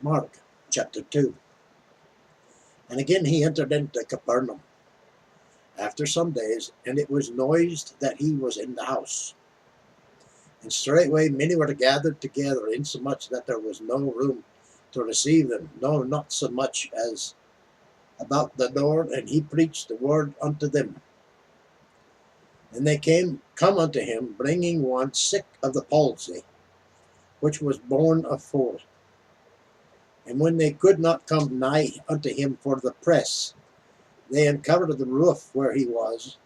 Mark chapter 2. And again he entered into Capernaum after some days, and it was noised that he was in the house. And straightway many were gathered together, insomuch that there was no room to receive them, no, not so much as about the door, and he preached the word unto them. And they come unto him, bringing one sick of the palsy, which was born of 4. And when they could not come nigh unto him for the press, they uncovered the roof where he was,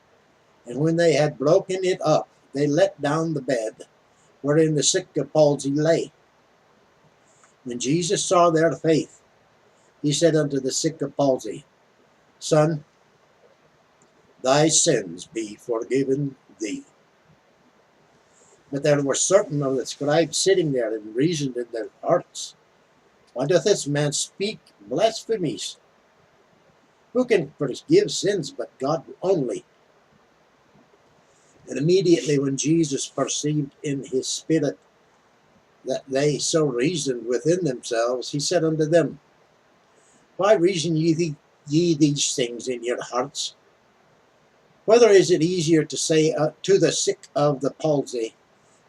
and when they had broken it up, they let down the bed wherein the sick of palsy lay. When Jesus saw their faith, he said unto the sick of palsy, Son, thy sins be forgiven thee. But there were certain of the scribes sitting there, and reasoned in their hearts, Why doth this man speak blasphemies? Who can forgive sins but God only? And immediately when Jesus perceived in his spirit that they so reasoned within themselves, he said unto them, Why reason ye these things in your hearts? Whether is it easier to say to the sick of the palsy,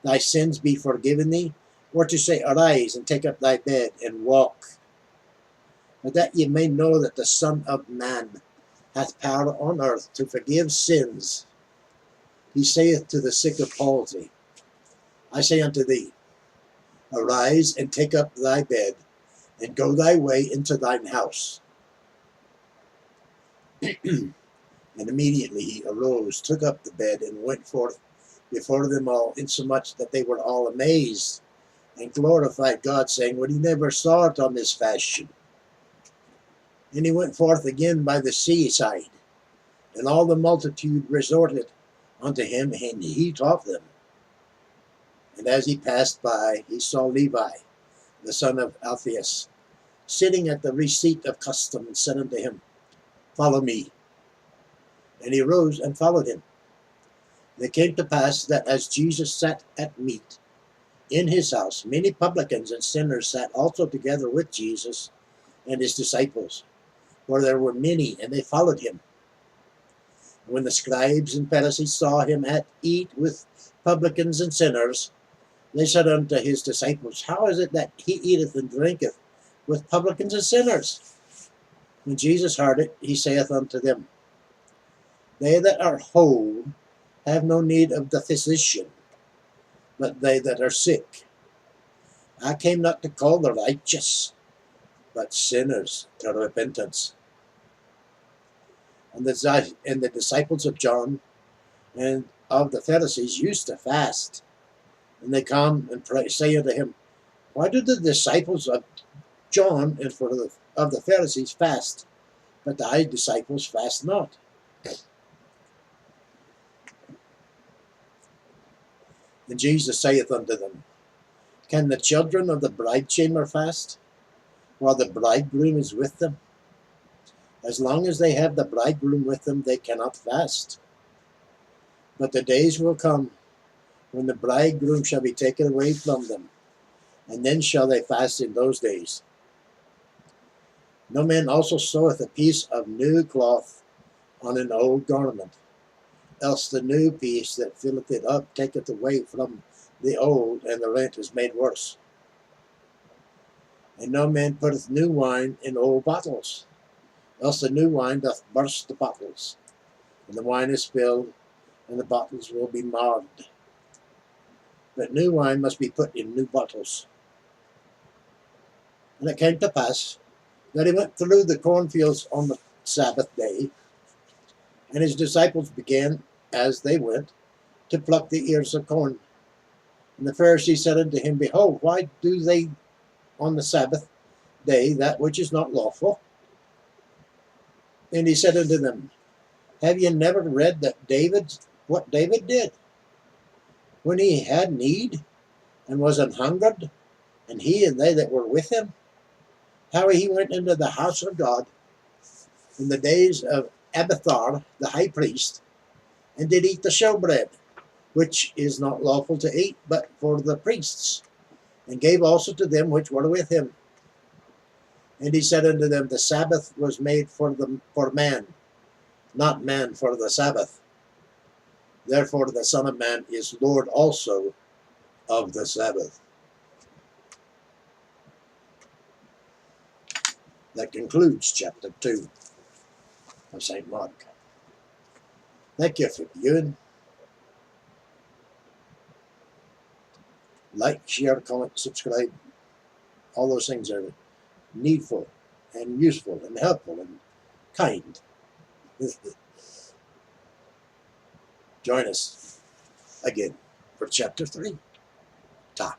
Thy sins be forgiven thee, or to say, Arise and take up thy bed and walk? But that ye may know that the Son of Man hath power on earth to forgive sins, he saith to the sick of palsy, I say unto thee, Arise and take up thy bed, and go thy way into thine house. And immediately he arose, took up the bed, and went forth before them all, insomuch that they were all amazed, and glorified God, saying, We never saw it on this fashion. And he went forth again by the seaside, and all the multitude resorted unto him, and he taught them. And as he passed by, he saw Levi, the son of Alphaeus, sitting at the receipt of custom, and said unto him, Follow me. And he rose and followed him. And it came to pass that as Jesus sat at meat in his house, many publicans and sinners sat also together with Jesus and his disciples, for there were many, and they followed him. And when the scribes and Pharisees saw him eat with publicans and sinners, they said unto his disciples, How is it that he eateth and drinketh with publicans and sinners? When Jesus heard it, he saith unto them, They that are whole have no need of the physician, but they that are sick. I came not to call the righteous, but sinners to repentance. And the disciples of John and of the Pharisees used to fast. And they come and say unto him, Why do the disciples of John and of the Pharisees fast, but thy disciples fast not? And Jesus saith unto them, Can the children of the bridechamber fast, while the bridegroom is with them? As long as they have the bridegroom with them, they cannot fast. But the days will come when the bridegroom shall be taken away from them, and then shall they fast in those days. No man also seweth a piece of new cloth on an old garment, else the new piece that filleth it up taketh away from the old, and the rent is made worse. And no man putteth new wine in old bottles, else the new wine doth burst the bottles, and the wine is spilled, and the bottles will be marred. But new wine must be put in new bottles. And it came to pass that he went through the cornfields on the Sabbath day, and his disciples began, as they went, to pluck the ears of corn. And the Pharisees said unto him, Behold, why do they on the Sabbath day that which is not lawful? And he said unto them, Have ye never read that what David did, when he had need, and was an hungered, and he and they that were with him? How he went into the house of God in the days of Abiathar the high priest, and did eat the showbread, which is not lawful to eat, but for the priests, and gave also to them which were with him. And he said unto them, the Sabbath was made for man, not man for the Sabbath. Therefore the Son of Man is Lord also of the Sabbath. That concludes chapter 2 of St. Mark. Thank you for viewing. Like, share, comment, subscribe. All those things are needful and useful and helpful and kind. Join us again for chapter 3. Ta.